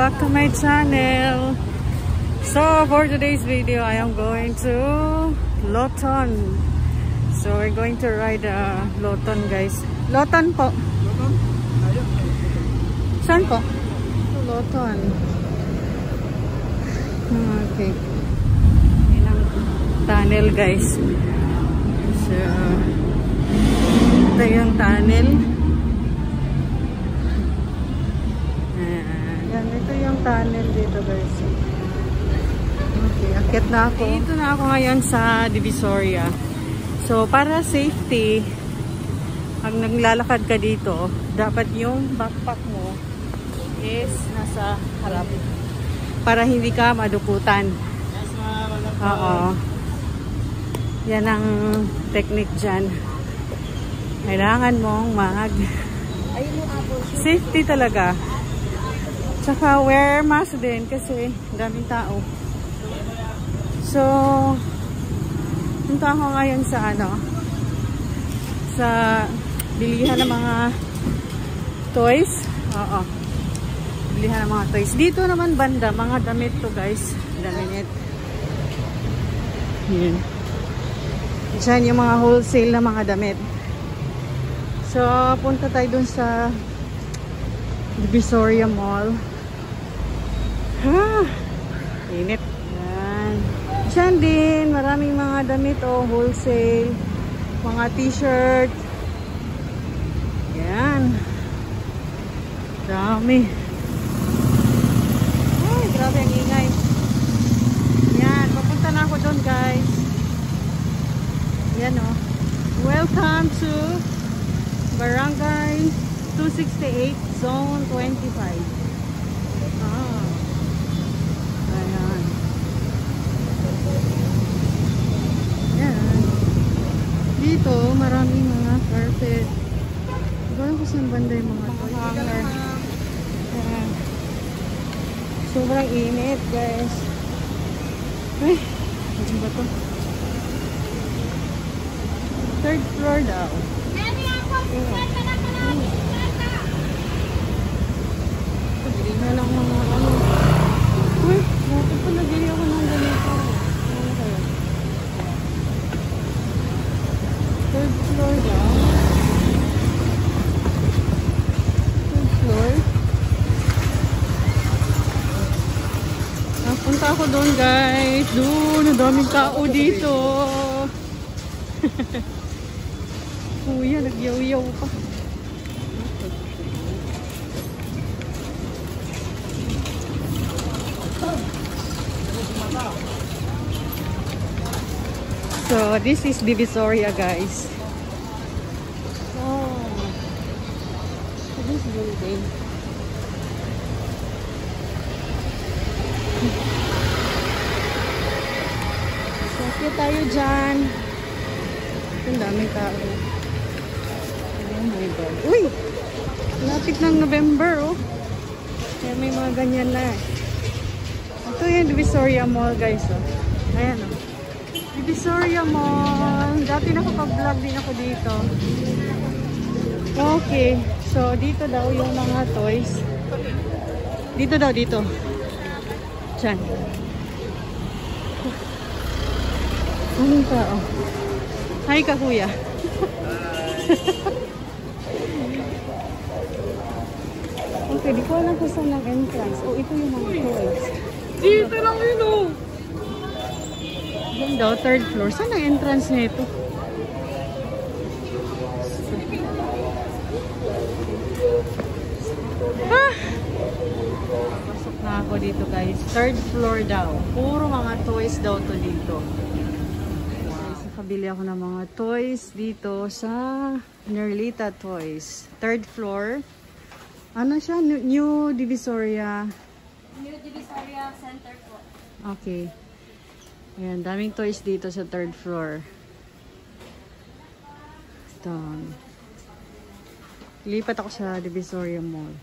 back to my channel. So for today's video, I am going to Loton. So we're going to ride Loton, guys. Loton po. Loton? Ayun. Saan po? Loton. Okay. Yan ang tunnel, guys. So ito yung tunnel. Yan, ito yung tunnel dito, guys. Okay, akit na ako. Dito na ako ngayon sa Divisoria. So, para safety, pag naglalakad ka dito, dapat yung backpack mo is nasa harap. Para hindi ka madukutan. Yes, ma'am. Oo. Yan ang technique dyan. Kailangan mong safety talaga. Tsaka wear mask din kasi daming tao. So, punta ako ngayon sa sa bilihan ng mga toys. Oo. Bilihan ng mga toys. Dito naman banda, mga damit to, guys. Damit. Yan. Diyan yung mga wholesale na mga damit. So, punta tayo dun sa Divisoria Mall. Init. Yan. Diyan din, maraming mga damit wholesale. Mga t-shirt. Yan. Dami. Ay, grabe ang ingay. Yan, papunta na ako doon, guys. Yan o. Welcome to Barangay 268, Zone 25. Ayan. Ayan. Dito, maraming mga carpet. Gawin ko saan banda yung mga hanger. Ayan. Sobrang init, guys. Ay, ano ba ito? Third floor daw. Pagili na lang mga Uy, bakit pa nagili ako ng ganito? Ano kaya? Third floor daw. Third floor. Punta ako doon, guys. Doon, ang daming tao dito. Kuya, nagyaw-yaw pa. So, this is Divisoria, guys. Oh, this building. So, okay tayo dyan. Ang daming tao. Oh my God. Uy! Lapit ng November, oh. Kaya may mga ganyan na. Ito yung Divisoria Mall, guys, oh. Ayan, oh. Divisoria Mall. Dati nakapag-vlog din ako dito. Okay. So, dito daw yung mga toys. Dito daw, dito. Diyan. Anong tao? Hi ka, kuya. Okay, di ko alam kung saan ang entrance. Oh, ito yung mga toys. Dito lang yun, oh. Yan daw, third floor. Saan ang entrance na ito? Pasok na ako dito, guys. Third floor daw. Puro mga toys daw to dito. Nakabili ako ng mga toys dito sa Nerlita Toys. Third floor. Ano siya? New Divisoria. New Divisoria Center po. Okay. Ayan, daming toys dito sa third floor. Ito. Lipat ako sa Divisoria Mall.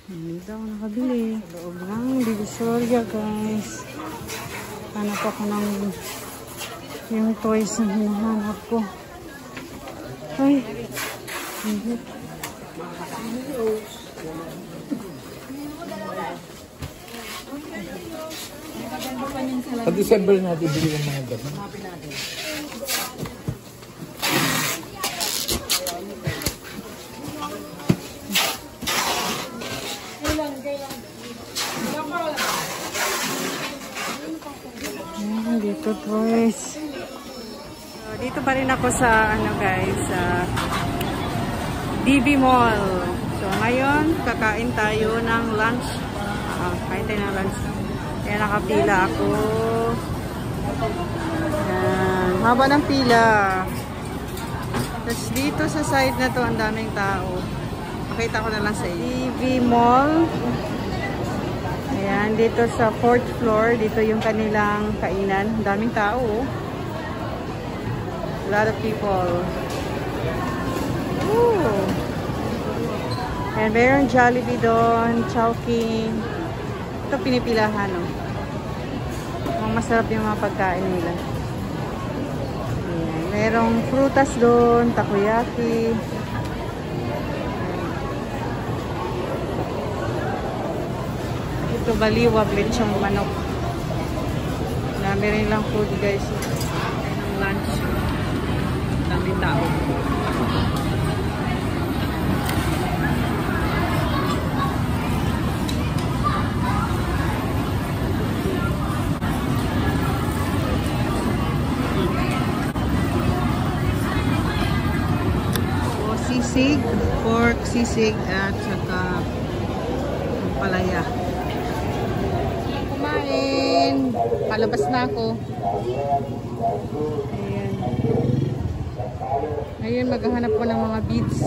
Dito ako nakabili. Sa loob ng Divisoria, guys. Hanap ako ng yung toys na hinahanap ko. Ay. Sa December natin bili ng mga ganun. Dito guys. So, dito pa rin ako sa ano guys, sa DB Mall. So ngayon, kakain tayo ng lunch. Kain tayo ng lunch. Kaya nakapila ako. Yan. Haba ng pila. Tapos dito sa side na to, ang daming tao. Pakita ko na lang sa DB Mall. Ayan, dito sa 4th floor, dito yung kanilang kainan. Ang daming tao. A lot of people. Ooh. And mayroong Jollibee doon, Chowking. Ito pinipilahan, no? Ang masarap yung mga pagkain nila. Ayan. Mayroong prutas doon, takoyaki. Ito baliwag, lechong manok. Dami rin lang food guys. Ang lunch. Dami tao. So, sisig, pork, sisig at saka palaya. Kumain. Palabas na ako. Ayan. Ngayon maghahanap ko ng mga beads.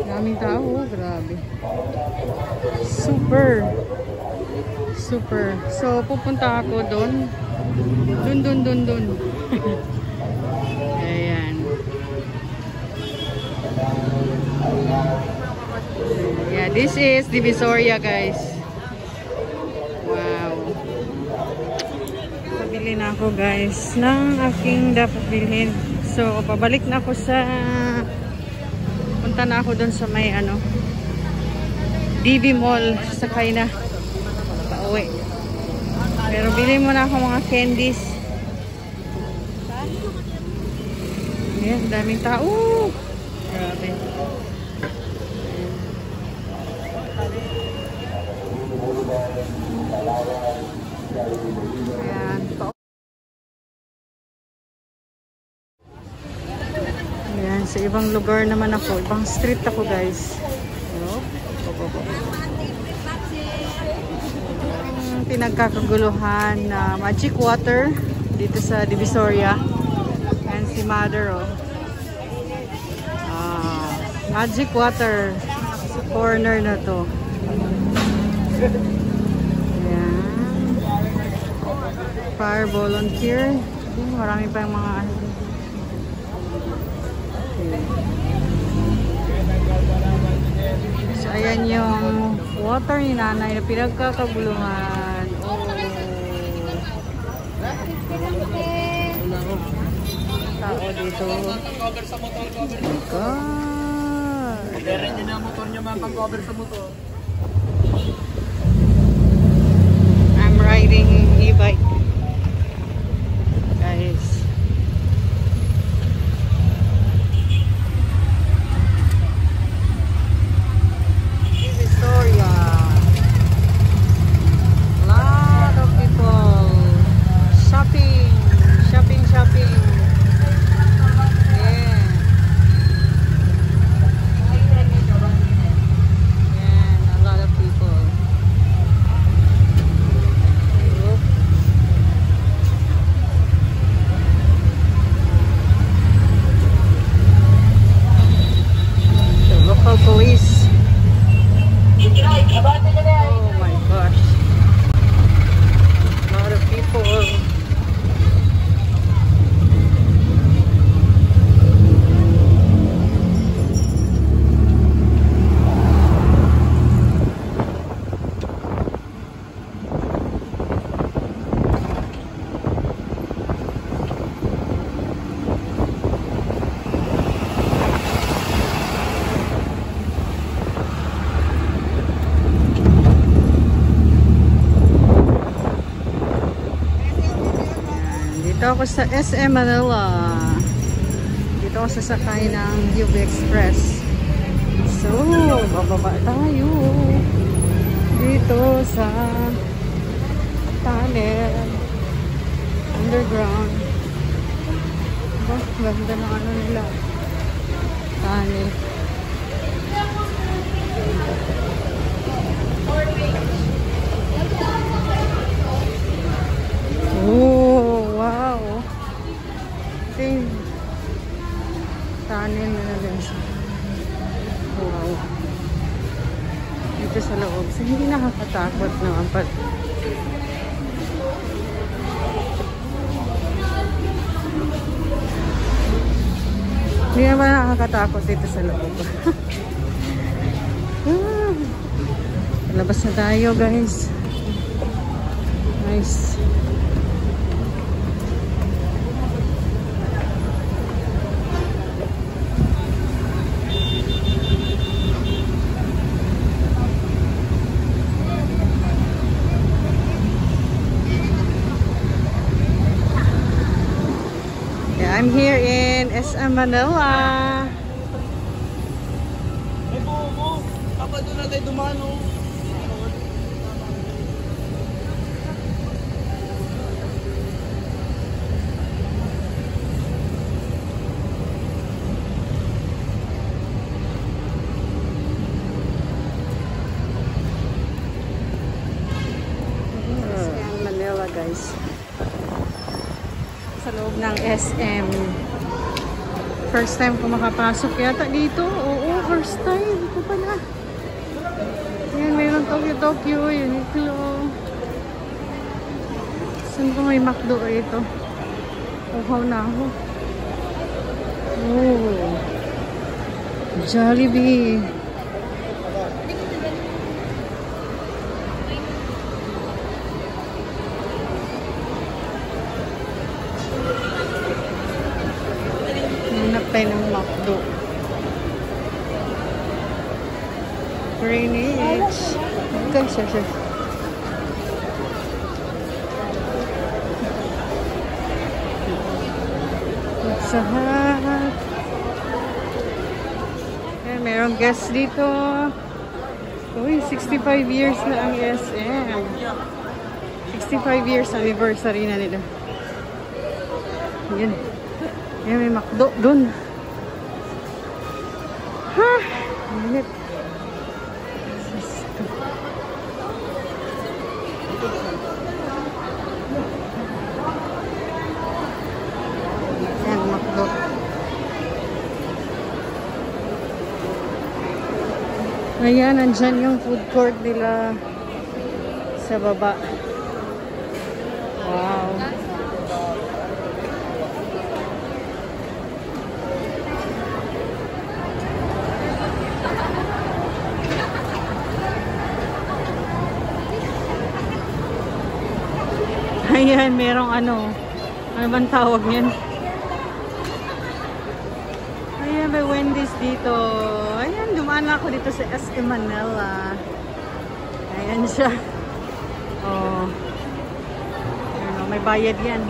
Daming tao. Grabe. Super. Super. So pupunta ako doon. Doon. Ayan. Yeah, this is Divisoria guys. Wow. Pabili na ako guys ng aking dapat bilhin. So, pabalik na ako sa punta na ako doon sa may ano DB Mall. Sakay na pauwi. Pero bili mo na ako mga candies. Ayan, daming tao. Grabe. Ayan. Ayan, sa ibang lugar naman ako. Ibang street ako guys. Pinagkakaguluhan na magic water dito sa Divisoria. Ayan si Mother oh. Magic water sa corner na to. Ayan. Fire volunteer. Marami pa yung mga ano. So, ayan yung water ni nanay na pinagkakaguluhan. Oh. Tao dito. God. Meron nyo na ang motor nyo mga pang-cover sa motor. I'm riding e-bike. Guys. Victoria. Lot of people. Shopping. Shopping. Yeah. Yeah, a lot of people. Oop. Dito ako sa SM Manila. Dito ako sasakay ng UB Express. So, bababa tayo dito sa tunnel. Underground. Oh, ganda ng ano nila. Tunnel. Oh, wow. Okay. Tunnel na guys. Wow. Dito sa loob. So, hindi nakakatakot naman pag hindi naman nakakatakot dito sa loob. Labas na tayo guys. Nice. I'm here in SM Manila. Ay, buo. Kapag doon natin dumano. SM Manila guys. Sa loob ng SM. First time ko makapasok yata dito. Oo, first time ko pala. Yan, mayroon Tokyo, Uniqlo. Saan ko may McDo ito? Uhaw na ako. Oh. Jollibee. Hanap tayo ng McDo. Greenwich. Okay, sure. Pizza Hut. Ayan, merong guest dito. Uy, 65 years na ang SM. 65 years anniversary na nila. Ayan. Ayan, may McDo dun. Ha! Init. Ayan, McDo. Ayan, nandyan yung food court nila sa baba. Wow. Ayan, merong ano bang tawag niyan? Ayan, may Wendy's dito. Ayan, dumaan ako dito sa SM Manila. Ayan siya. Oh. Ayan, may bayad yan.